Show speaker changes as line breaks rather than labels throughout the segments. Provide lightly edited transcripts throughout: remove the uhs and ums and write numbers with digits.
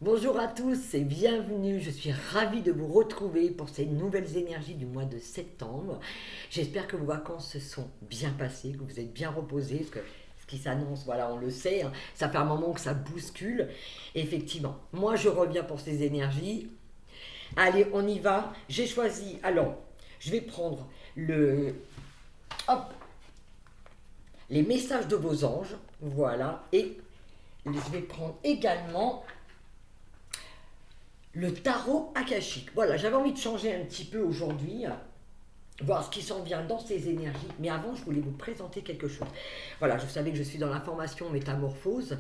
Bonjour à tous et bienvenue, je suis ravie de vous retrouver pour ces nouvelles énergies du mois de septembre. J'espère que vos vacances se sont bien passées, que vous êtes bien reposés, parce que ce qui s'annonce, voilà, on le sait, hein, ça fait un moment que ça bouscule. Effectivement, moi je reviens pour ces énergies. Allez, on y va. J'ai choisi, alors, je vais prendre hop, les messages de vos anges, voilà, et je vais prendre également le tarot akashique. Voilà, j'avais envie de changer un petit peu aujourd'hui, voir ce qui s'en vient dans ces énergies. Mais avant, je voulais vous présenter quelque chose. Voilà, je savais que je suis dans la formation métamorphose.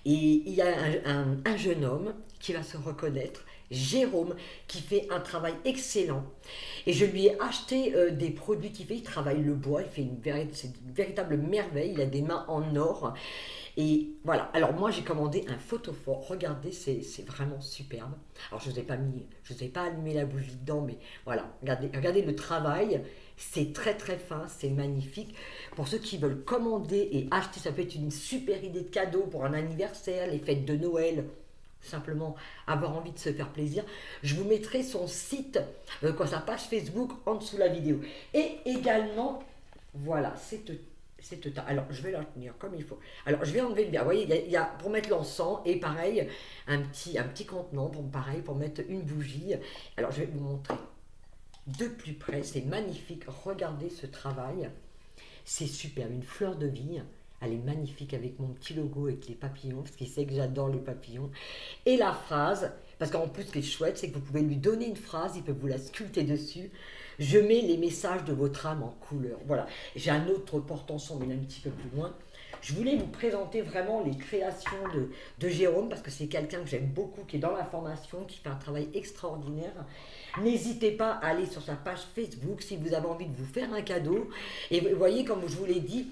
Et il y a un jeune homme qui va se reconnaître, Jérôme, qui fait un travail excellent. Et je lui ai acheté des produits qu'il fait. Il travaille le bois, il fait c'est une véritable merveille. Il a des mains en or. Et voilà, alors moi j'ai commandé un photophore, regardez, c'est vraiment superbe. Alors je vous ai pas allumé la bougie dedans, mais voilà, regardez le travail, c'est très très fin, c'est magnifique. Pour ceux qui veulent commander et acheter, ça peut être une super idée de cadeau pour un anniversaire, les fêtes de Noël, simplement avoir envie de se faire plaisir. Je vous mettrai son site, sa page Facebook en dessous de la vidéo. Et également, voilà, alors, je vais la tenir comme il faut. Alors, je vais enlever le verre. Vous voyez, il y a pour mettre l'encens et pareil, un petit contenant pareil, pour mettre une bougie. Alors, je vais vous montrer de plus près. C'est magnifique. Regardez ce travail. C'est super. Une fleur de vie. Elle est magnifique avec mon petit logo avec les papillons, parce qu'il sait que j'adore les papillons. Et la phrase, parce qu'en plus, ce qui est chouette, c'est que vous pouvez lui donner une phrase, il peut vous la sculpter dessus. Je mets les messages de votre âme en couleur. Voilà. J'ai un autre porte-ensemble, mais un petit peu plus loin. Je voulais vous présenter vraiment les créations de Jérôme, parce que c'est quelqu'un que j'aime beaucoup, qui est dans la formation, qui fait un travail extraordinaire. N'hésitez pas à aller sur sa page Facebook si vous avez envie de vous faire un cadeau. Et vous voyez, comme je vous l'ai dit,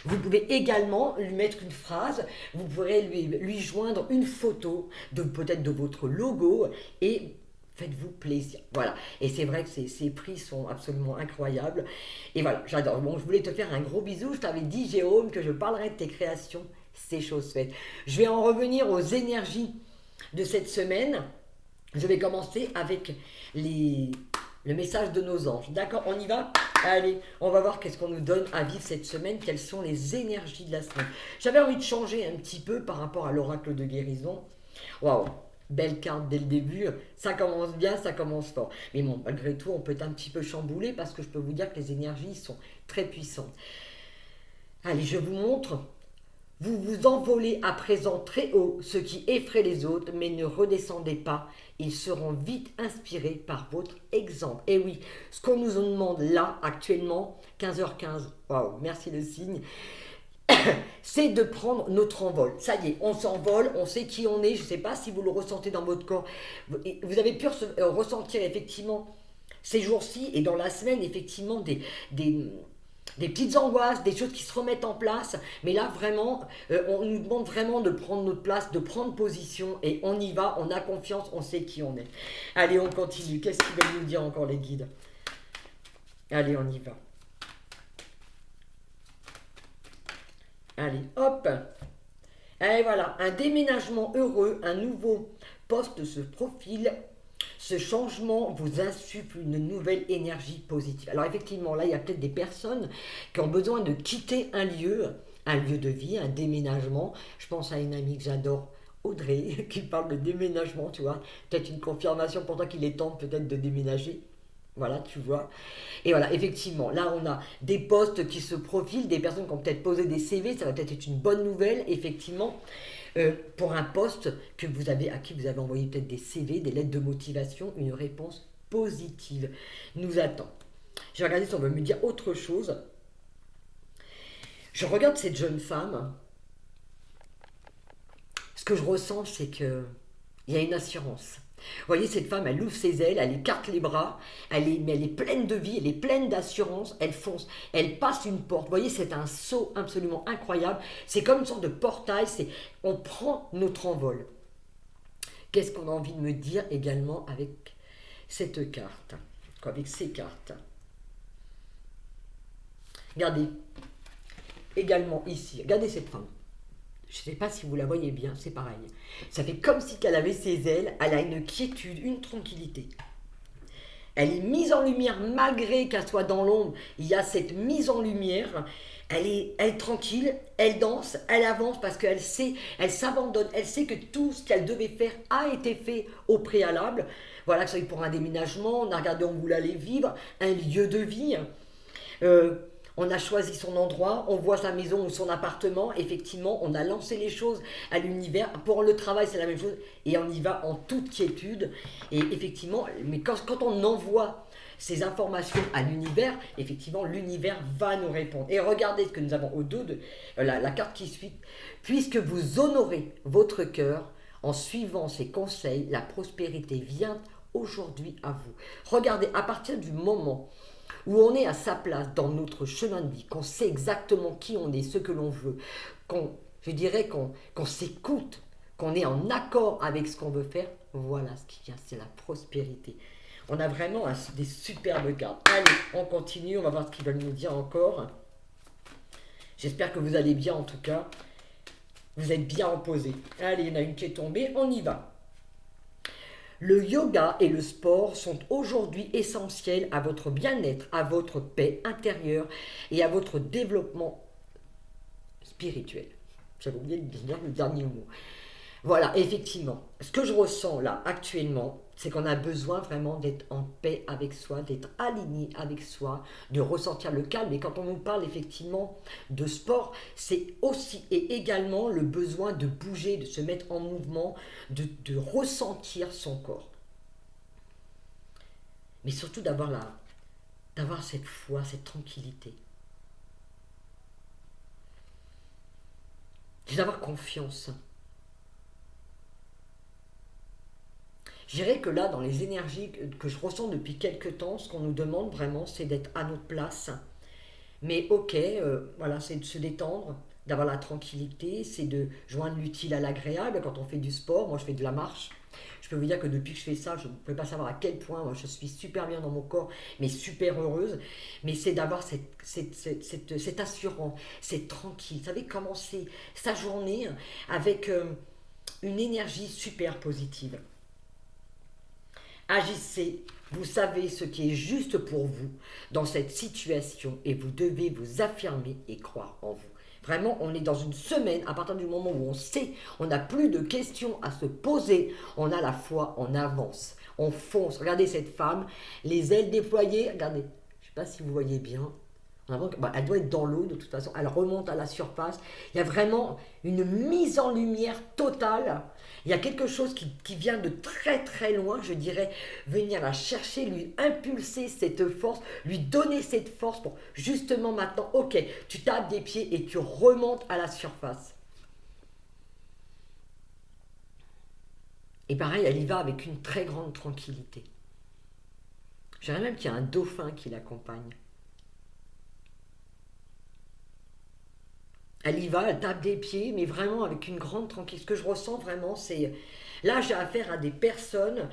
vous pouvez également lui mettre une phrase, vous pourrez lui joindre une photo de peut-être de votre logo et faites-vous plaisir. Voilà. Et c'est vrai que ces prix sont absolument incroyables. Et voilà, j'adore. Bon, je voulais te faire un gros bisou. Je t'avais dit, Jérôme, que je parlerais de tes créations. C'est chose faite. Je vais en revenir aux énergies de cette semaine. Je vais commencer avec le message de nos anges. D'accord, on y va? Allez, on va voir qu'est-ce qu'on nous donne à vivre cette semaine, quelles sont les énergies de la semaine. J'avais envie de changer un petit peu par rapport à l'oracle de guérison. Waouh, belle carte dès le début, ça commence bien, ça commence fort. Mais bon, malgré tout, on peut être un petit peu chamboulé parce que je peux vous dire que les énergies sont très puissantes. Allez, je vous montre. Vous vous envolez à présent très haut, ce qui effraie les autres, mais ne redescendez pas. Ils seront vite inspirés par votre exemple. Et oui, ce qu'on nous demande là, actuellement, 15h15, waouh, merci le signe, c'est de prendre notre envol. Ça y est, on s'envole, on sait qui on est. Je ne sais pas si vous le ressentez dans votre corps. Vous avez pu ressentir effectivement ces jours-ci et dans la semaine, effectivement, des, des petites angoisses, des choses qui se remettent en place. Mais là, vraiment, on nous demande vraiment de prendre notre place, de prendre position. Et on y va, on a confiance, on sait qui on est. Allez, on continue. Qu'est-ce qu'ils veulent nous dire encore, les guides? Allez, on y va. Allez, hop. Et voilà, un déménagement heureux, un nouveau poste se profile. Ce changement vous insuffle une nouvelle énergie positive. Alors effectivement, là, il y a peut-être des personnes qui ont besoin de quitter un lieu de vie, un déménagement. Je pense à une amie que j'adore, Audrey, qui parle de déménagement, tu vois. Peut-être une confirmation pour toi qu'il est temps peut-être de déménager. Voilà, tu vois. Et voilà, effectivement, là, on a des postes qui se profilent, des personnes qui ont peut-être posé des CV, ça va peut-être être une bonne nouvelle, effectivement, pour un poste à qui vous avez envoyé peut-être des CV, des lettres de motivation, une réponse positive nous attend. Je vais regarder si on veut me dire autre chose. Je regarde cette jeune femme. Ce que je ressens, c'est que il y a une assurance. Vous voyez, cette femme, elle ouvre ses ailes, elle écarte les bras, mais elle est pleine de vie, elle est pleine d'assurance, elle fonce, elle passe une porte. Vous voyez, c'est un saut absolument incroyable. C'est comme une sorte de portail, on prend notre envol. Qu'est-ce qu'on a envie de me dire également avec cette carte, avec ces cartes? Regardez, également ici, regardez cette femme. Je ne sais pas si vous la voyez bien, c'est pareil. Ça fait comme si elle avait ses ailes, elle a une quiétude, une tranquillité. Elle est mise en lumière malgré qu'elle soit dans l'ombre. Il y a cette mise en lumière. Elle est tranquille, elle danse, elle avance parce qu'elle sait, elle s'abandonne, elle sait que tout ce qu'elle devait faire a été fait au préalable. Voilà, que ce soit pour un déménagement, on a regardé où vous allez vivre, un lieu de vie. On a choisi son endroit, on voit sa maison ou son appartement. Effectivement, on a lancé les choses à l'univers. Pour le travail, c'est la même chose. Et on y va en toute quiétude. Et effectivement, mais quand on envoie ces informations à l'univers, effectivement, l'univers va nous répondre. Et regardez ce que nous avons au dos de la carte qui suit. Puisque vous honorez votre cœur en suivant ses conseils, la prospérité vient aujourd'hui à vous. Regardez, à partir du moment où on est à sa place dans notre chemin de vie, qu'on sait exactement qui on est, ce que l'on veut, qu'on s'écoute, qu'on est en accord avec ce qu'on veut faire, voilà ce qui vient, c'est la prospérité. On a vraiment des superbes cartes. Allez, on continue, on va voir ce qu'ils veulent nous dire encore. J'espère que vous allez bien en tout cas. Vous êtes bien reposés. Allez, il y en a une qui est tombée, on y va. Le yoga et le sport sont aujourd'hui essentiels à votre bien-être, à votre paix intérieure et à votre développement spirituel. J'avais oublié de dire le dernier mot. Voilà, effectivement, ce que je ressens là actuellement, c'est qu'on a besoin vraiment d'être en paix avec soi, d'être aligné avec soi, de ressentir le calme. Et quand on nous parle effectivement de sport, c'est aussi et également le besoin de bouger, de se mettre en mouvement, de ressentir son corps. Mais surtout d'avoir cette foi, cette tranquillité. D'avoir confiance. Je dirais que là, dans les énergies que je ressens depuis quelques temps, ce qu'on nous demande vraiment, c'est d'être à notre place. Mais ok, voilà, c'est de se détendre, d'avoir la tranquillité, c'est de joindre l'utile à l'agréable. Quand on fait du sport, moi je fais de la marche. Je peux vous dire que depuis que je fais ça, je ne peux pas savoir à quel point moi, je suis super bien dans mon corps, mais super heureuse. Mais c'est d'avoir cette assurance, c'est tranquille. Vous savez, commencer sa journée avec une énergie super positive. Agissez, vous savez ce qui est juste pour vous dans cette situation et vous devez vous affirmer et croire en vous. Vraiment, on est dans une semaine, à partir du moment où on sait, on n'a plus de questions à se poser, on a la foi, on avance, on fonce. Regardez cette femme, les ailes déployées, regardez, je ne sais pas si vous voyez bien, elle doit être dans l'eau de toute façon, elle remonte à la surface. Il y a vraiment une mise en lumière totale. Il y a quelque chose qui vient de très très loin, je dirais, venir la chercher, lui impulser cette force, lui donner cette force pour justement maintenant, ok, tu tapes des pieds et tu remontes à la surface. Et pareil, elle y va avec une très grande tranquillité. Je dirais même qu'il y a un dauphin qui l'accompagne. Elle y va, elle tape des pieds, mais vraiment avec une grande tranquillité. Ce que je ressens vraiment, c'est... Là, j'ai affaire à des personnes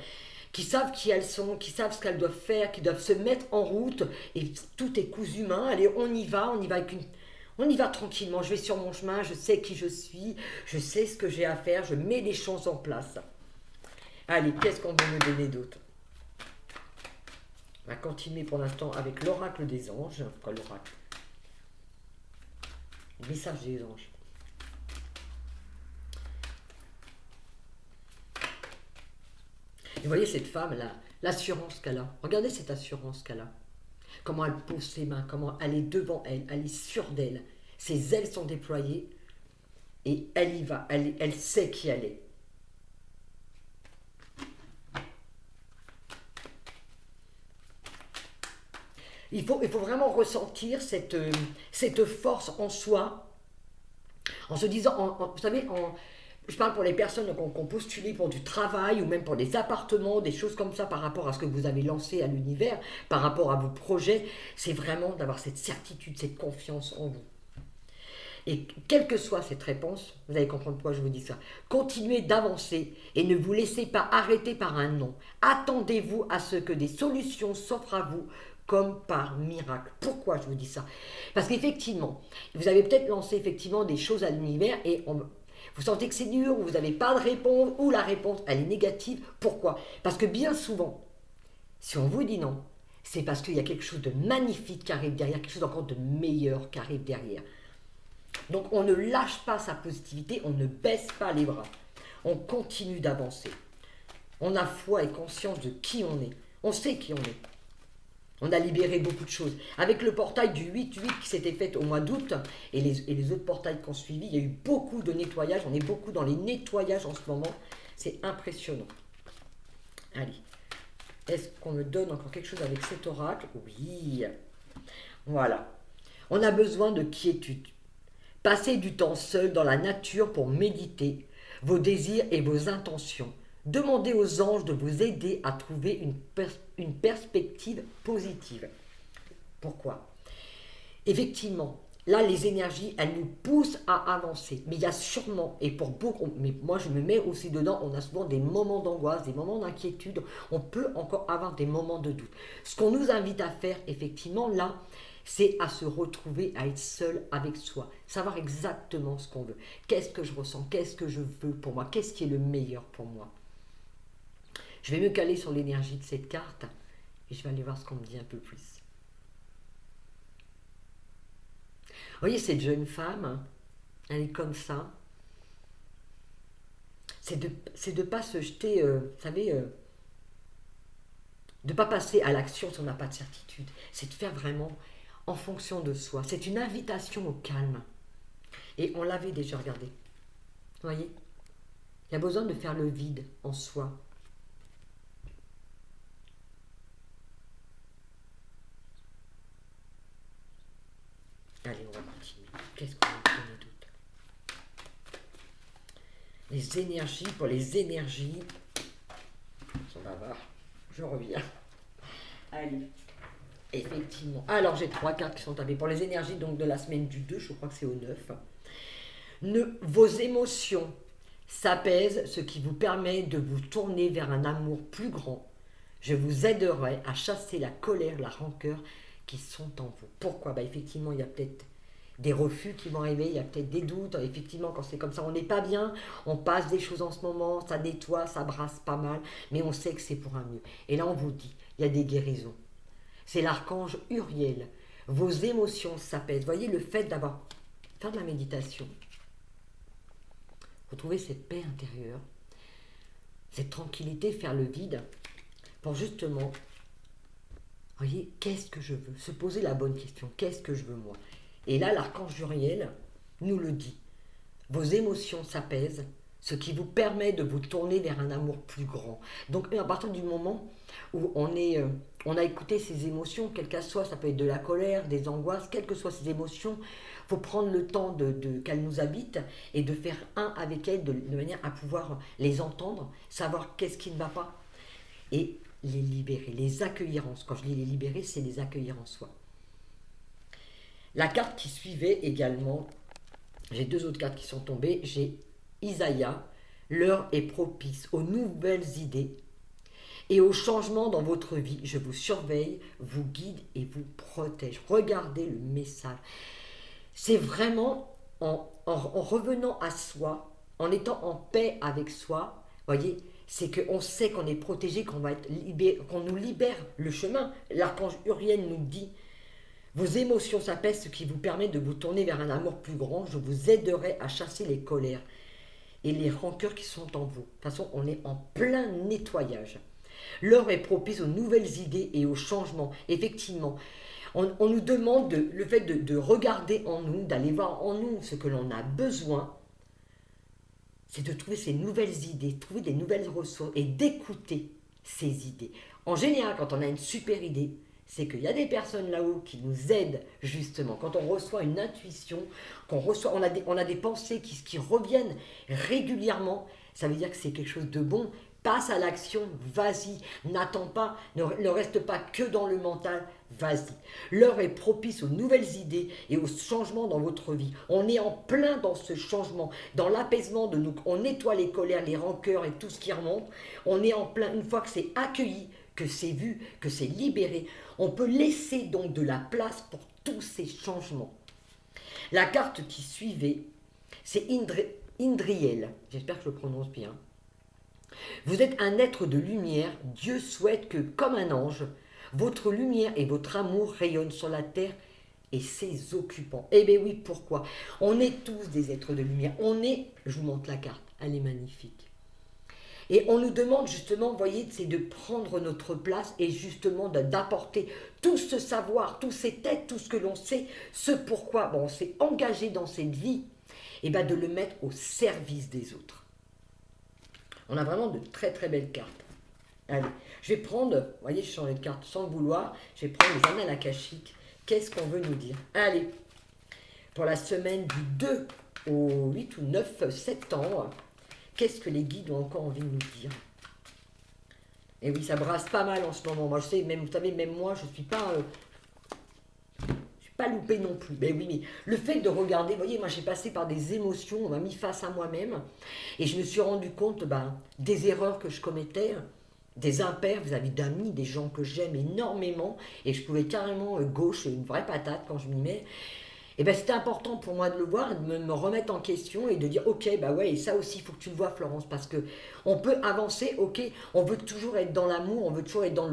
qui savent qui elles sont, qui savent ce qu'elles doivent faire, qui doivent se mettre en route, et tout est cousu main. Allez, on y va avec une... On y va tranquillement, je vais sur mon chemin, je sais qui je suis, je sais ce que j'ai à faire, je mets les choses en place. Allez, qu'est-ce qu'on veut me donner d'autre? On va continuer pour l'instant avec l'oracle des anges. Quoi, l'oracle? Le message des anges. Et vous voyez cette femme-là, l'assurance qu'elle a. Regardez cette assurance qu'elle a. Comment elle pose ses mains, comment elle est devant elle, elle est sûre d'elle. Ses ailes sont déployées et elle y va, elle sait qui elle est. Il faut vraiment ressentir cette force en soi, en se disant, vous savez, je parle pour les personnes qui ont postulé pour du travail ou même pour des appartements, des choses comme ça par rapport à ce que vous avez lancé à l'univers, par rapport à vos projets, c'est vraiment d'avoir cette certitude, cette confiance en vous. Et quelle que soit cette réponse, vous allez comprendre pourquoi je vous dis ça. Continuez d'avancer et ne vous laissez pas arrêter par un non. Attendez-vous à ce que des solutions s'offrent à vous comme par miracle. Pourquoi je vous dis ça? Parce qu'effectivement, vous avez peut-être lancé effectivement des choses à l'univers et Vous sentez que c'est dur, ou vous n'avez pas de réponse, ou la réponse, elle est négative. Pourquoi? Parce que bien souvent, si on vous dit non, c'est parce qu'il y a quelque chose de magnifique qui arrive derrière, quelque chose encore de meilleur qui arrive derrière. Donc on ne lâche pas sa positivité, on ne baisse pas les bras. On continue d'avancer. On a foi et conscience de qui on est. On sait qui on est. On a libéré beaucoup de choses. Avec le portail du 8-8 qui s'était fait au mois d'août et les autres portails qui ont suivi, il y a eu beaucoup de nettoyage. On est beaucoup dans les nettoyages en ce moment. C'est impressionnant. Allez. Est-ce qu'on me donne encore quelque chose avec cet oracle? Oui. Voilà. On a besoin de quiétude. Passez du temps seul dans la nature pour méditer vos désirs et vos intentions. Demandez aux anges de vous aider à trouver une perspective positive. Pourquoi? Effectivement, là, les énergies, elles nous poussent à avancer. Mais il y a sûrement, et pour beaucoup, mais moi je me mets aussi dedans, on a souvent des moments d'angoisse, des moments d'inquiétude. On peut encore avoir des moments de doute. Ce qu'on nous invite à faire, effectivement, là, c'est à se retrouver, à être seul avec soi. Savoir exactement ce qu'on veut. Qu'est-ce que je ressens? Qu'est-ce que je veux pour moi? Qu'est-ce qui est le meilleur pour moi? Je vais me caler sur l'énergie de cette carte et je vais aller voir ce qu'on me dit un peu plus. Vous voyez cette jeune femme, elle est comme ça. C'est de ne pas se jeter, vous savez, de ne pas passer à l'action si on n'a pas de certitude. C'est de faire vraiment en fonction de soi. C'est une invitation au calme. Et on l'avait déjà regardé. Vous voyez? Il y a besoin de faire le vide en soi. Allez, on va continuer. Qu'est-ce qu'on a d'autre? Les énergies, pour les énergies. On va voir. Je reviens. Allez. Effectivement. Alors, j'ai 3 cartes qui sont tapées. Pour les énergies donc de la semaine du 2, je crois que c'est au 9. Vos émotions s'apaisent, ce qui vous permet de vous tourner vers un amour plus grand. Je vous aiderai à chasser la colère, la rancœur qui sont en vous. Pourquoi? Effectivement, il y a peut-être des refus qui vont arriver, il y a peut-être des doutes. Effectivement, quand c'est comme ça, on n'est pas bien, on passe des choses en ce moment, ça nettoie, ça brasse pas mal, mais on sait que c'est pour un mieux. Et là, on vous dit, il y a des guérisons. C'est l'archange Uriel. Vos émotions s'apaisent. Voyez le fait faire de la méditation. Retrouver cette paix intérieure, cette tranquillité, faire le vide, pour justement, voyez, qu'est-ce que je veux? Se poser la bonne question. Qu'est-ce que je veux moi? Et là, l'archange Uriel nous le dit. Vos émotions s'apaisent, ce qui vous permet de vous tourner vers un amour plus grand. Donc, à partir du moment où on a écouté ces émotions, quelles qu'elles soient, ça peut être de la colère, des angoisses, quelles que soient ces émotions, il faut prendre le temps qu'elles nous habitent et de faire un avec elles de manière à pouvoir les entendre, savoir qu'est-ce qui ne va pas et les libérer, les accueillir en soi. Quand je dis les libérer, c'est les accueillir en soi. La carte qui suivait également, j'ai 2 autres cartes qui sont tombées, j'ai Isaïe, l'heure est propice aux nouvelles idées et aux changements dans votre vie. Je vous surveille, vous guide et vous protège. Regardez le message. C'est vraiment en revenant à soi, en étant en paix avec soi, voyez, c'est qu'on sait qu'on est protégé, qu'on nous libère le chemin. L'archange Uriel nous dit, vos émotions s'apaisent, ce qui vous permet de vous tourner vers un amour plus grand. Je vous aiderai à chasser les colères et les rancœurs qui sont en vous. De toute façon, on est en plein nettoyage. L'heure est propice aux nouvelles idées et aux changements. Effectivement, on nous demande le fait de regarder en nous, d'aller voir en nous ce que l'on a besoin, c'est de trouver ces nouvelles idées, trouver des nouvelles ressources et d'écouter ces idées. En général, quand on a une super idée, c'est qu'il y a des personnes là-haut qui nous aident justement. Quand on reçoit une intuition, on a des pensées qui reviennent régulièrement, ça veut dire que c'est quelque chose de bon. Passe à l'action, vas-y, n'attends pas, ne reste pas que dans le mental, vas-y. L'heure est propice aux nouvelles idées et aux changements dans votre vie. On est en plein dans ce changement, dans l'apaisement de nous. On nettoie les colères, les rancœurs et tout ce qui remonte. On est en plein, une fois que c'est accueilli, que c'est vu, que c'est libéré, on peut laisser donc de la place pour tous ces changements. La carte qui suivait, c'est Indriel, j'espère que je le prononce bien. Vous êtes un être de lumière. Dieu souhaite que, comme un ange, votre lumière et votre amour rayonnent sur la terre et ses occupants. Eh bien oui, pourquoi? On est tous des êtres de lumière. On est, je vous montre la carte, elle est magnifique. Et on nous demande justement, vous voyez, c'est de prendre notre place et justement d'apporter tout ce savoir, tous ces têtes, tout ce que l'on sait, ce pourquoi bon, on s'est engagé dans cette vie, et bien de le mettre au service des autres. On a vraiment de très très belles cartes. Allez, je vais prendre, vous voyez, je change de carte sans le vouloir, je vais prendre les annales akashiques. Qu'est-ce qu'on veut nous dire? Allez, pour la semaine du 2 au 8 ou 9 septembre, qu'est-ce que les guides ont encore envie de nous dire? Et oui, ça brasse pas mal en ce moment. Moi, je sais, même, vous savez, même moi, je suis pas loupée non plus. Mais oui, mais le fait de regarder, vous voyez, moi, j'ai passé par des émotions, on m'a mis face à moi-même, et je me suis rendu compte des erreurs que je commettais, des impairs vis-à-vis d'amis, des gens que j'aime énormément, et je pouvais carrément gauche, une vraie patate quand je m'y mets. Et bien c'était important pour moi de le voir, de me remettre en question et de dire ok, bah ouais, et ça aussi il faut que tu le vois Florence, parce que on peut avancer, ok, on veut toujours être dans l'amour, on veut toujours être dans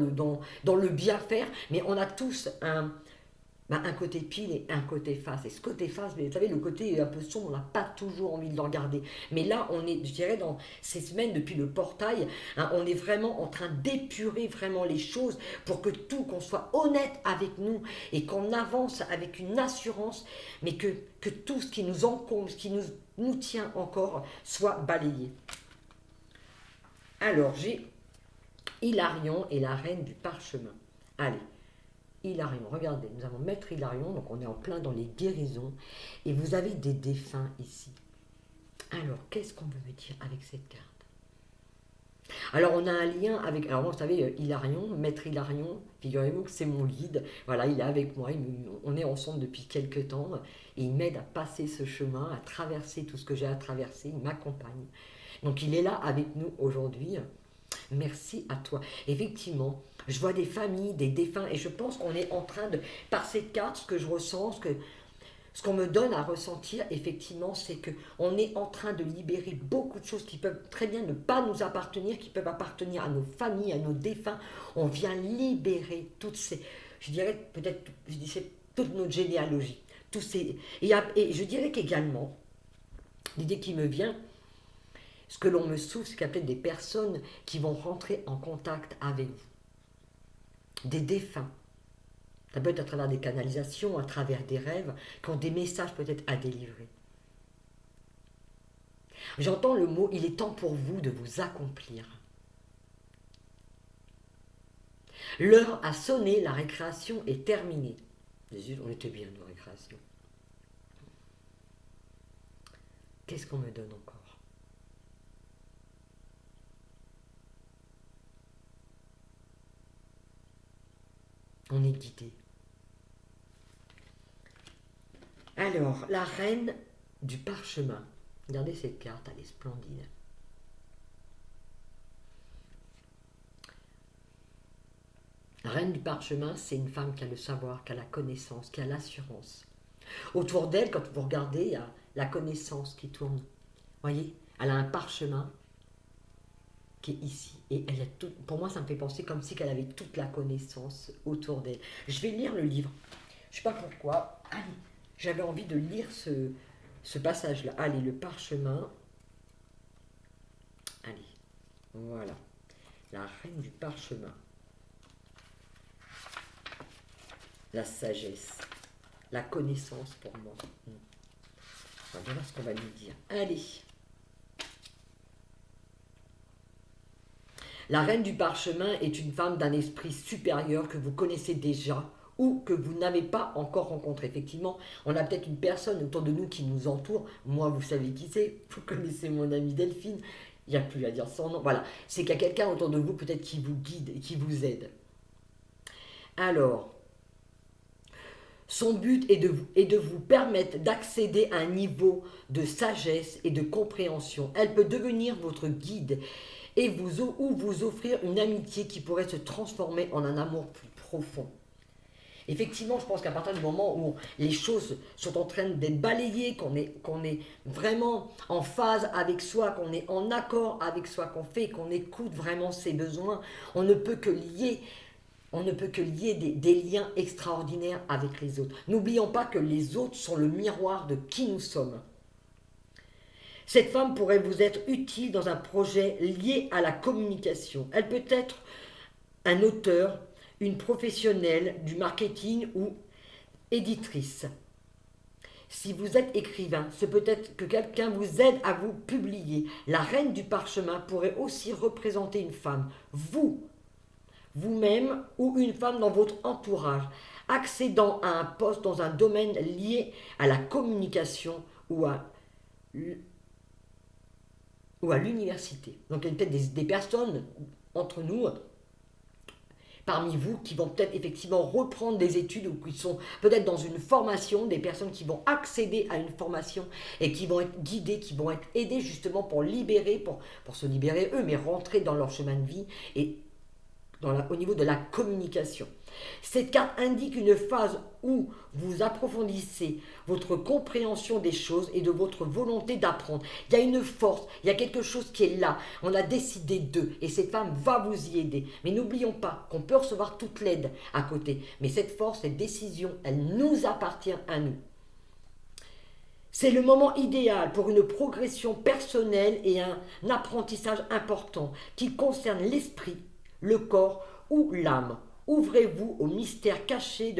le bien faire, mais on a tous un côté pile et un côté face. Et ce côté face, vous savez, le côté un peu sombre, on n'a pas toujours envie de le regarder. Mais là, on est, je dirais, dans ces semaines depuis le portail, on est vraiment en train d'épurer vraiment les choses pour que tout, qu'on soit honnête avec nous et qu'on avance avec une assurance, mais que tout ce qui nous encombre, ce qui nous tient encore, soit balayé. Alors, j'ai Hilarion et la reine du parchemin. Allez. Hilarion, regardez, nous avons Maître Hilarion, donc on est en plein dans les guérisons, et vous avez des défunts ici. Alors, qu'est-ce qu'on veut me dire avec cette carte? Alors, on a un lien avec, alors moi, vous savez, Hilarion, Maître Hilarion, figurez-vous que c'est mon guide, voilà, il est avec moi, on est ensemble depuis quelques temps, et il m'aide à passer ce chemin, à traverser tout ce que j'ai à traverser, il m'accompagne. Donc, il est là avec nous aujourd'hui. Merci à toi. Effectivement, je vois des familles, des défunts, et je pense qu'on est en train de, par cette carte, ce que je ressens, ce qu'on me donne à ressentir, effectivement, c'est qu'on est en train de libérer beaucoup de choses qui peuvent très bien ne pas nous appartenir, qui peuvent appartenir à nos familles, à nos défunts. On vient libérer toutes ces, je dirais peut-être, je disais, toute notre généalogie. Tous ces, et je dirais qu'également, l'idée qui me vient, ce que l'on me souffle, c'est qu'il y a peut-être des personnes qui vont rentrer en contact avec vous. Des défunts. Ça peut être à travers des canalisations, à travers des rêves, qui ont des messages peut-être à délivrer. J'entends le mot, il est temps pour vous de vous accomplir. L'heure a sonné, la récréation est terminée. Jésus, on était bien dans la récréation. Qu'est-ce qu'on me donne encore? On est guidé. Alors, la reine du parchemin. Regardez cette carte, elle est splendide. La reine du parchemin, c'est une femme qui a le savoir, qui a la connaissance, qui a l'assurance. Autour d'elle, quand vous regardez, il y a la connaissance qui tourne. Vous voyez, elle a un parchemin qui est ici. Et elle a tout, pour moi, ça me fait penser comme si elle avait toute la connaissance autour d'elle. Je vais lire le livre. Je ne sais pas pourquoi. Allez, j'avais envie de lire ce passage-là. Allez, le parchemin. Allez, voilà. La reine du parchemin. La sagesse. La connaissance pour moi. On va voir ce qu'on va nous dire. Allez. La reine du parchemin est une femme d'un esprit supérieur que vous connaissez déjà ou que vous n'avez pas encore rencontré. Effectivement, on a peut-être une personne autour de nous qui nous entoure. Moi, vous savez qui c'est. Vous connaissez mon amie Delphine. Il n'y a plus à dire son nom. Voilà, c'est qu'il y a quelqu'un autour de vous peut-être qui vous guide et qui vous aide. Alors, son but est de vous permettre d'accéder à un niveau de sagesse et de compréhension. Elle peut devenir votre guide et vous offrir une amitié qui pourrait se transformer en un amour plus profond. Effectivement, je pense qu'à partir du moment où les choses sont en train d'être balayées, qu'on est vraiment en phase avec soi, qu'on est en accord avec soi, qu'on écoute vraiment ses besoins, on ne peut que lier, on ne peut que lier des liens extraordinaires avec les autres. N'oublions pas que les autres sont le miroir de qui nous sommes. Cette femme pourrait vous être utile dans un projet lié à la communication. Elle peut être un auteur, une professionnelle du marketing ou éditrice. Si vous êtes écrivain, c'est peut-être que quelqu'un vous aide à vous publier. La reine du parchemin pourrait aussi représenter une femme, vous-même ou une femme dans votre entourage, accédant à un poste dans un domaine lié à la communication ou à l'université. Donc il y a peut-être des personnes entre nous, parmi vous, qui vont peut-être effectivement reprendre des études ou qui sont peut-être dans une formation, des personnes qui vont accéder à une formation et qui vont être guidées, qui vont être aidées justement pour libérer, pour se libérer eux, mais rentrer dans leur chemin de vie et au niveau de la communication. Cette carte indique une phase où vous approfondissez votre compréhension des choses et de votre volonté d'apprendre. Il y a une force, il y a quelque chose qui est là. On a décidé d'eux et cette femme va vous y aider. Mais n'oublions pas qu'on peut recevoir toute l'aide à côté. Mais cette force, cette décision, elle nous appartient à nous. C'est le moment idéal pour une progression personnelle et un apprentissage important qui concerne l'esprit, le corps ou l'âme. Ouvrez-vous au mystère caché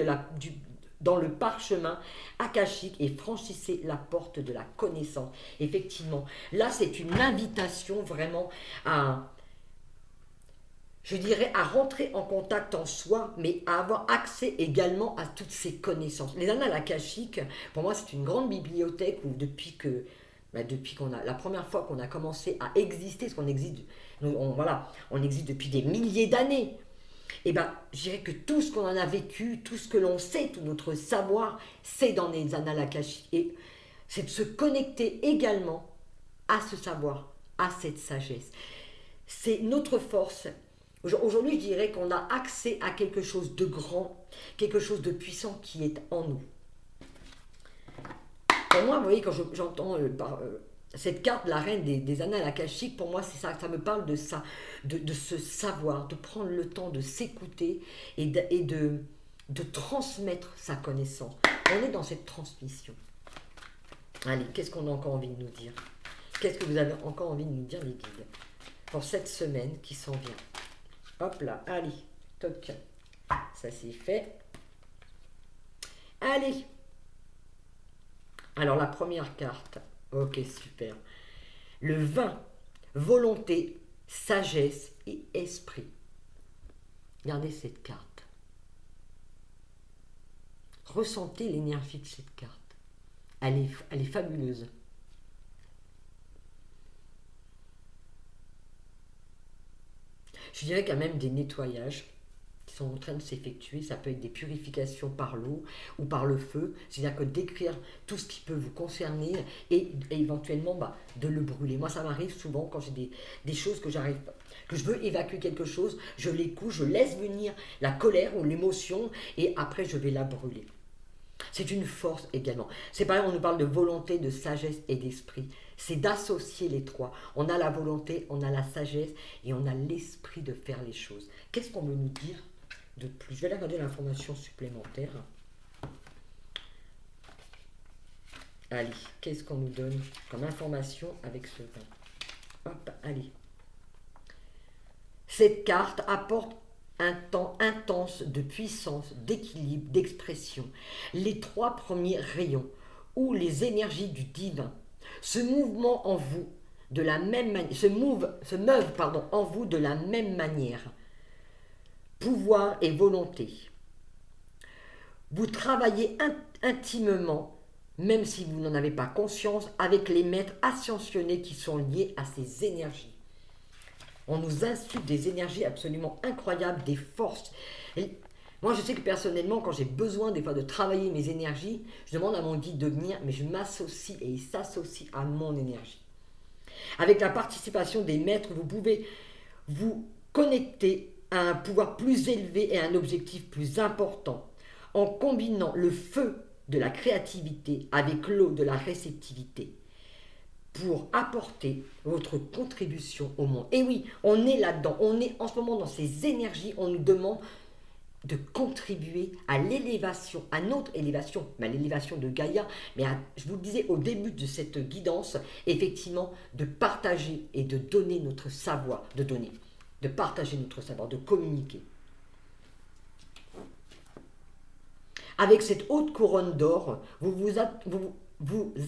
dans le parchemin akashique et franchissez la porte de la connaissance. Effectivement, là c'est une invitation vraiment à, je dirais, à rentrer en contact en soi, mais à avoir accès également à toutes ces connaissances. Les annales akashiques, pour moi c'est une grande bibliothèque où depuis qu'on a la première fois qu'on a commencé à exister, parce qu'on existe, on existe depuis des milliers d'années. Et je dirais que tout ce qu'on en a vécu, tout ce que l'on sait, tout notre savoir, c'est dans les annales akashiques. Et c'est de se connecter également à ce savoir, à cette sagesse. C'est notre force. Aujourd'hui, je dirais qu'on a accès à quelque chose de grand, quelque chose de puissant qui est en nous. Pour moi, vous voyez, quand j'entends cette carte, la reine des annales akashiques, pour moi, c'est ça me parle de ça, de ce savoir, de prendre le temps de s'écouter et de transmettre sa connaissance. On est dans cette transmission. Allez, qu'est-ce qu'on a encore envie de nous dire? Qu'est-ce que vous avez encore envie de nous dire, les guides, pour cette semaine qui s'en vient? Hop là, allez, toc, ça c'est fait. Allez. Alors la première carte, ok, super. Le 20, volonté, sagesse et esprit. Regardez cette carte. Ressentez l'énergie de cette carte. Elle est fabuleuse. Je dirais qu'il y a même des nettoyages qui sont en train de s'effectuer. Ça peut être des purifications par l'eau ou par le feu. C'est-à-dire que d'écrire tout ce qui peut vous concerner et éventuellement de le brûler. Moi, ça m'arrive souvent quand j'ai des choses que j'arrive pas, que je veux évacuer quelque chose, je l'écoute, je laisse venir la colère ou l'émotion et après je vais la brûler. C'est une force également. C'est pareil, on nous parle de volonté, de sagesse et d'esprit. C'est d'associer les trois. On a la volonté, on a la sagesse et on a l'esprit de faire les choses. Qu'est-ce qu'on veut nous dire de plus? Je vais aller regarder l'information supplémentaire. Allez, qu'est-ce qu'on nous donne comme information avec ce vin? Hop, allez. Cette carte apporte un temps intense de puissance, d'équilibre, d'expression. Les trois premiers rayons, ou les énergies du divin, se meuvent en vous de la même manière. Pouvoir et volonté. Vous travaillez intimement, même si vous n'en avez pas conscience, avec les maîtres ascensionnés qui sont liés à ces énergies. On nous insulte des énergies absolument incroyables, des forces. Et moi, je sais que personnellement, quand j'ai besoin des fois de travailler mes énergies, je demande à mon guide de venir, mais je m'associe et il s'associe à mon énergie. Avec la participation des maîtres, vous pouvez vous connecter à un pouvoir plus élevé et à un objectif plus important. en combinant le feu de la créativité avec l'eau de la réceptivité pour apporter votre contribution au monde. Et oui, on est là-dedans, on est en ce moment dans ces énergies, on nous demande de contribuer à l'élévation, à notre élévation, mais à l'élévation de Gaïa, mais je vous le disais au début de cette guidance, effectivement, de partager et de donner notre savoir, de partager notre savoir, de communiquer. Avec cette haute couronne d'or, vous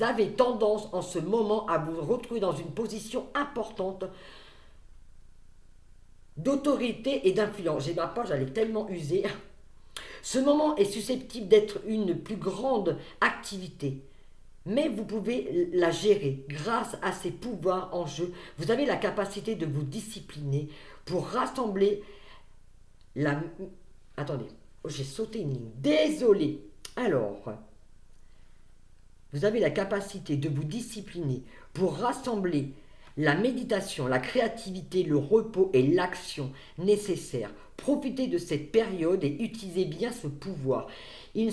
avez tendance en ce moment à vous retrouver dans une position importante d'autorité et d'influence. J'ai ma page, elle est tellement usée. Ce moment est susceptible d'être une plus grande activité, mais vous pouvez la gérer grâce à ces pouvoirs en jeu. Vous avez la capacité de vous discipliner pour rassembler la... Attendez, j'ai sauté une ligne. Désolé. Alors, vous avez la capacité de vous discipliner pour rassembler la méditation, la créativité, le repos et l'action nécessaires. Profitez de cette période et utilisez bien ce pouvoir. Ils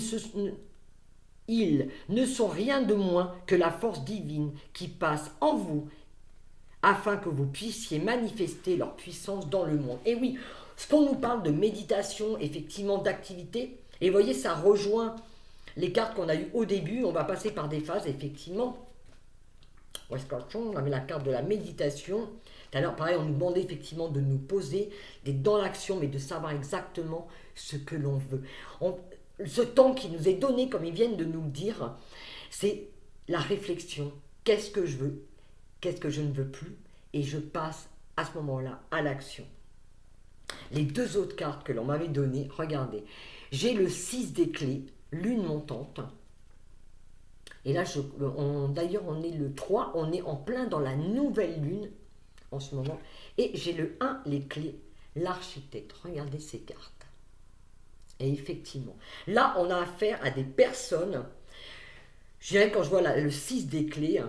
ne sont rien de moins que la force divine qui passe en vous afin que vous puissiez manifester leur puissance dans le monde. Et oui, ce qu'on nous parle de méditation, effectivement, d'activité, et vous voyez, ça rejoint les cartes qu'on a eues au début. On va passer par des phases, effectivement. Où est-ce qu'on a mis la carte de la méditation? Alors, pareil, on nous demandait effectivement de nous poser, d'être dans l'action, mais de savoir exactement ce que l'on veut. Ce temps qui nous est donné, comme ils viennent de nous le dire, c'est la réflexion. Qu'est-ce que je veux? Qu'est-ce que je ne veux plus? Et je passe à ce moment-là à l'action. Les deux autres cartes que l'on m'avait données, regardez. J'ai le 6 des clés, lune montante. Et là, d'ailleurs, on est le 3, on est en plein dans la nouvelle lune en ce moment. Et j'ai le 1, les clés, l'architecte. Regardez ces cartes. Et effectivement, là, on a affaire à des personnes, je dirais quand je vois le 6 des clés,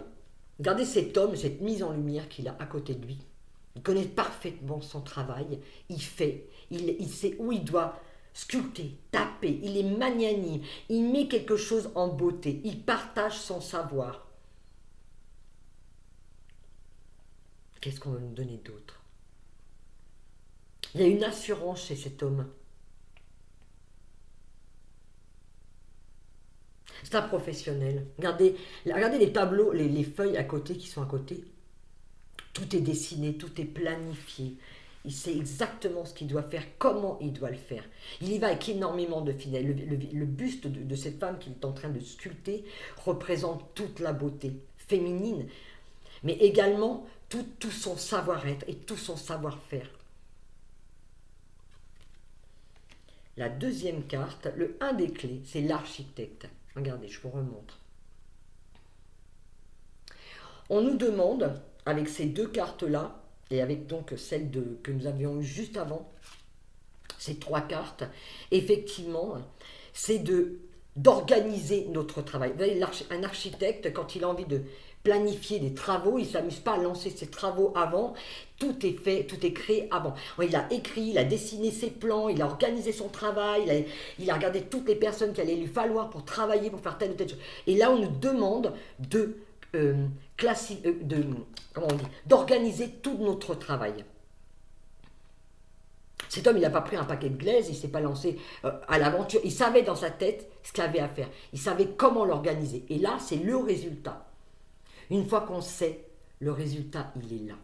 regardez cet homme, cette mise en lumière qu'il a à côté de lui. Il connaît parfaitement son travail, il fait, il sait où il doit sculpter, taper, il est magnanime, il met quelque chose en beauté, il partage son savoir. Qu'est-ce qu'on va nous donner d'autre? Il y a une assurance chez cet homme. C'est un professionnel. Regardez les tableaux, les feuilles à côté qui sont à côté. Tout est dessiné, tout est planifié. Il sait exactement ce qu'il doit faire, comment il doit le faire. Il y va avec énormément de finesse. Le buste de cette femme qu'il est en train de sculpter représente toute la beauté féminine, mais également tout son savoir-être et tout son savoir-faire. La deuxième carte, le 1 des clés, c'est l'architecte. Regardez, je vous remontre. On nous demande, avec ces deux cartes-là, et avec donc celle que nous avions eue juste avant, ces trois cartes, effectivement, c'est d'organiser notre travail. Vous voyez, un architecte, quand il a envie de planifier des travaux, il ne s'amuse pas à lancer ses travaux avant, tout est fait, tout est créé avant. Il a écrit, il a dessiné ses plans, il a organisé son travail, il a regardé toutes les personnes qu'il allait lui falloir pour travailler, pour faire telle ou telle chose. Et là, on nous demande d'organiser tout notre travail. Cet homme, il n'a pas pris un paquet de glaise, il ne s'est pas lancé à l'aventure. Il savait dans sa tête ce qu'il avait à faire. Il savait comment l'organiser. Et là, c'est le résultat. Une fois qu'on sait, le résultat, il est là.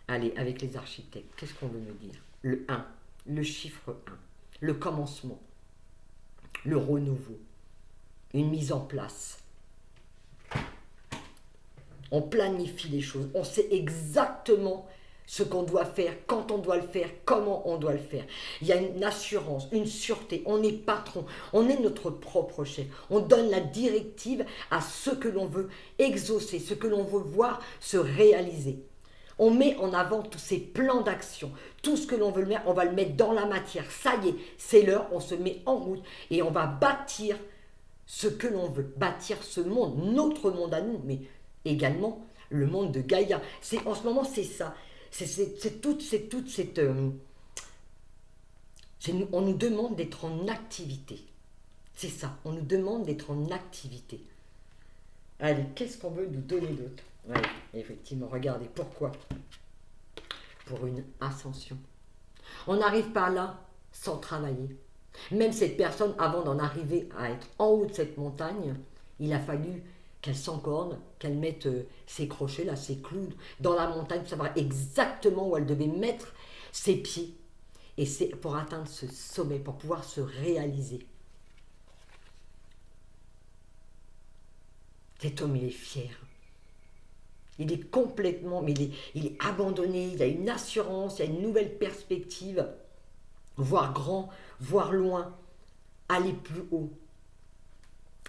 Allez, avec les architectes, qu'est-ce qu'on veut me dire? Le 1, le chiffre 1, le commencement, le renouveau, une mise en place. On planifie les choses, on sait exactement ce qu'on doit faire, quand on doit le faire, comment on doit le faire. Il y a une assurance, une sûreté, on est patron, on est notre propre chef. On donne la directive à ce que l'on veut exaucer, ce que l'on veut voir se réaliser. On met en avant tous ces plans d'action, tout ce que l'on veut mettre, on va le mettre dans la matière. Ça y est, c'est l'heure, on se met en route et on va bâtir ce que l'on veut, bâtir ce monde, notre monde à nous, mais également le monde de Gaïa. En ce moment, c'est ça. C'est toute cette On nous demande d'être en activité. C'est ça, on nous demande d'être en activité. Allez, qu'est-ce qu'on veut nous donner d'autre? Oui, effectivement, regardez, pourquoi? Pour une ascension. On n'arrive pas là sans travailler. Même cette personne, avant d'en arriver à être en haut de cette montagne, il a fallu qu'elle s'encorde, qu'elle mette ses crochets, là, ses clous dans la montagne, pour savoir exactement où elle devait mettre ses pieds. Et c'est pour atteindre ce sommet, pour pouvoir se réaliser. Cet homme, il est fier. Il est complètement, mais il est abandonné, il a une assurance, il a une nouvelle perspective. Voir grand, voir loin, aller plus haut.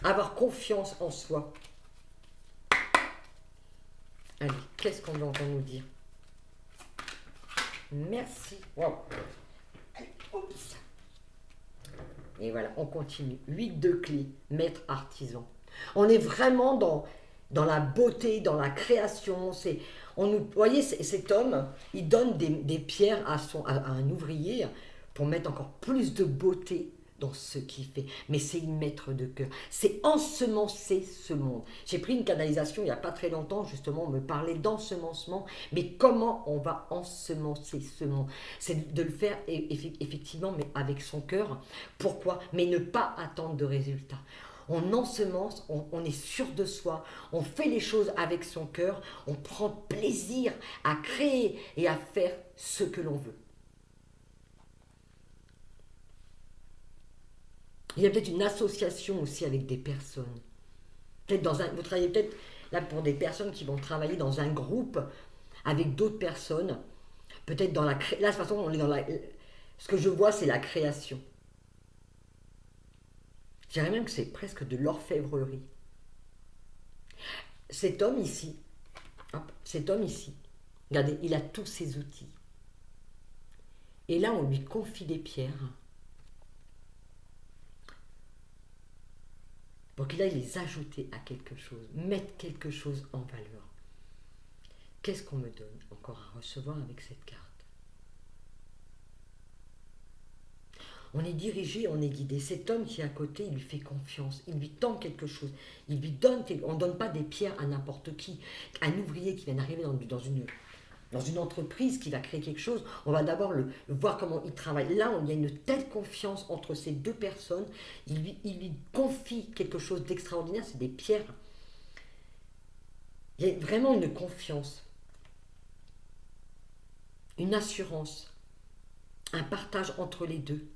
Avoir confiance en soi. Allez, qu'est-ce qu'on va encore nous dire? Merci. Wow. Allez, oups. Et voilà, on continue. 8 de clés, maître artisan. On est vraiment dans la beauté, dans la création. Vous voyez, cet homme, il donne des pierres à un ouvrier pour mettre encore plus de beauté dans ce qu'il fait. Mais c'est une maître de cœur. C'est ensemencer ce monde. J'ai pris une canalisation il n'y a pas très longtemps, justement, on me parlait d'ensemencement. Mais comment on va ensemencer ce monde? C'est de le faire effectivement, mais avec son cœur. Pourquoi? Mais ne pas attendre de résultats. On ensemence, on est sûr de soi, on fait les choses avec son cœur, on prend plaisir à créer et à faire ce que l'on veut. Il y a peut-être une association aussi avec des personnes. Vous travaillez peut-être là pour des personnes qui vont travailler dans un groupe avec d'autres personnes. Peut-être dans la création. Là, de toute façon, on est dans ce que je vois, c'est la création. Je dirais même que c'est presque de l'orfèvrerie. Cet homme ici, regardez, il a tous ses outils. Et là, on lui confie des pierres. Pour qu'il aille les ajouter à quelque chose, mettre quelque chose en valeur. Qu'est-ce qu'on me donne encore à recevoir avec cette carte? On est dirigé, on est guidé. Cet homme qui est à côté, il lui fait confiance, il lui tend quelque chose. Il lui donne, on ne donne pas des pierres à n'importe qui. Un ouvrier qui vient d'arriver dans une entreprise qui va créer quelque chose, on va d'abord voir comment il travaille. Là, il y a une telle confiance entre ces deux personnes, il lui confie quelque chose d'extraordinaire, c'est des pierres. Il y a vraiment une confiance, une assurance, un partage entre les deux,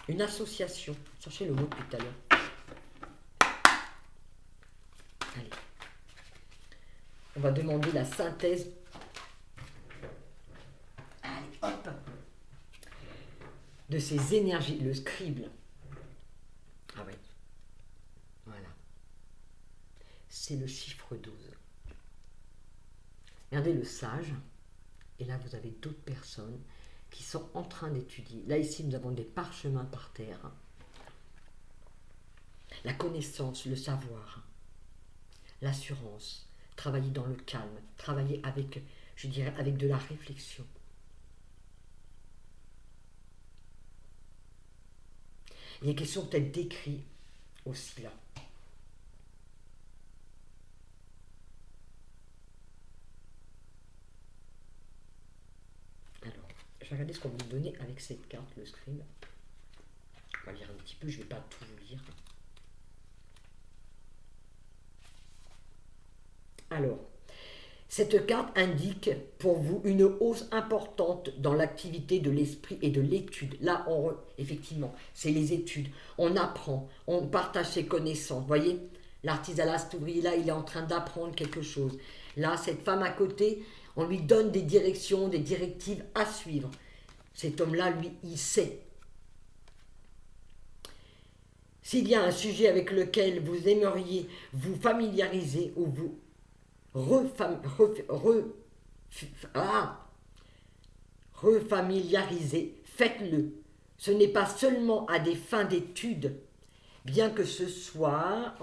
une association. Cherchez le mot depuis tout à l'heure. Allez. On va demander la synthèse. Allez, hop. De ces énergies, le scribe. Ah ouais. Voilà. C'est le chiffre 12. Regardez le sage. Et là, vous avez d'autres personnes qui sont en train d'étudier. Là, ici, nous avons des parchemins par terre. La connaissance, le savoir, l'assurance. Travailler dans le calme, travailler avec, je dirais, avec de la réflexion. Il y a question peut-être d'écrit aussi là. Alors, je vais regarder ce qu'on va nous donner avec cette carte, le scribe. On va lire un petit peu, je ne vais pas tout vous lire. Alors, cette carte indique pour vous une hausse importante dans l'activité de l'esprit et de l'étude. Là, effectivement, c'est les études. On apprend, on partage ses connaissances. Vous voyez, l'artisanat, cet ouvrier-là, il est en train d'apprendre quelque chose. Là, cette femme à côté, on lui donne des directions, des directives à suivre. Cet homme-là, lui, il sait. S'il y a un sujet avec lequel vous aimeriez vous familiariser ou vous refamiliariser, faites-le. Ce n'est pas seulement à des fins d'études, bien que ce soit,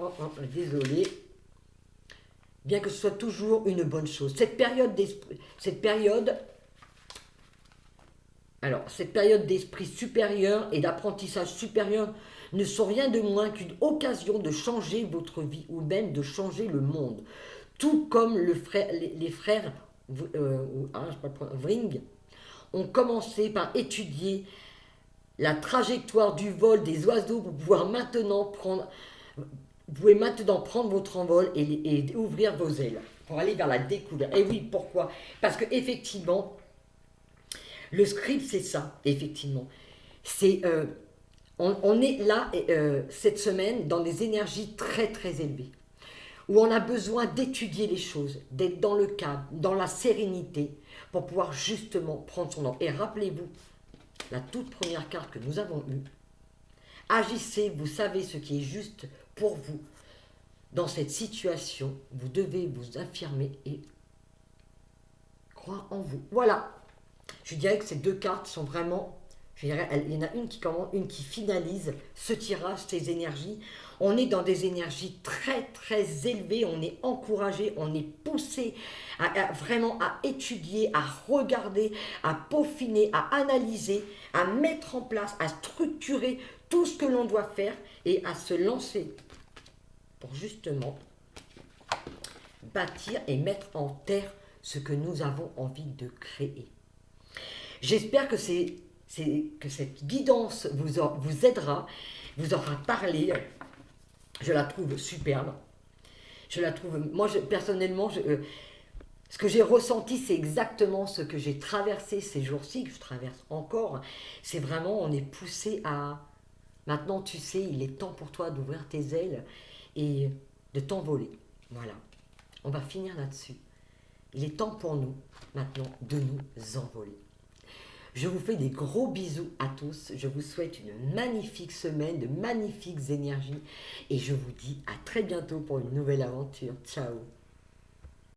bien que ce soit toujours une bonne chose. Cette période Alors, cette période d'esprit supérieur et d'apprentissage supérieur ne sont rien de moins qu'une occasion de changer votre vie ou même de changer le monde. Tout comme les frères je sais pas, Vring ont commencé par étudier la trajectoire du vol des oiseaux pour pouvoir maintenant prendre, vous pouvez maintenant prendre votre envol et ouvrir vos ailes pour aller vers la découverte. Et oui, pourquoi? Parce que effectivement, le script, c'est ça, effectivement. C'est, on est là cette semaine dans des énergies très très élevées, où on a besoin d'étudier les choses, d'être dans le cadre, dans la sérénité, pour pouvoir justement prendre son temps. Et rappelez-vous, la toute première carte que nous avons eue, agissez, vous savez ce qui est juste pour vous. Dans cette situation, vous devez vous affirmer et croire en vous. Voilà. Je dirais que ces deux cartes sont vraiment, je dirais, il y en a une qui commence, une qui finalise ce tirage, ces énergies. On est dans des énergies très très élevées, on est encouragé, on est poussé vraiment à étudier, à regarder, à peaufiner, à analyser, à mettre en place, à structurer tout ce que l'on doit faire et à se lancer pour justement bâtir et mettre en terre ce que nous avons envie de créer. J'espère que cette guidance vous aidera, vous aura parlé. Je la trouve superbe. Je la trouve, moi personnellement, ce que j'ai ressenti, c'est exactement ce que j'ai traversé ces jours-ci, que je traverse encore. C'est vraiment, on est poussé à, maintenant tu sais, il est temps pour toi d'ouvrir tes ailes et de t'envoler. Voilà, on va finir là-dessus. Il est temps pour nous, maintenant, de nous envoler. Je vous fais des gros bisous à tous. Je vous souhaite une magnifique semaine, de magnifiques énergies. Et je vous dis à très bientôt pour une nouvelle aventure. Ciao!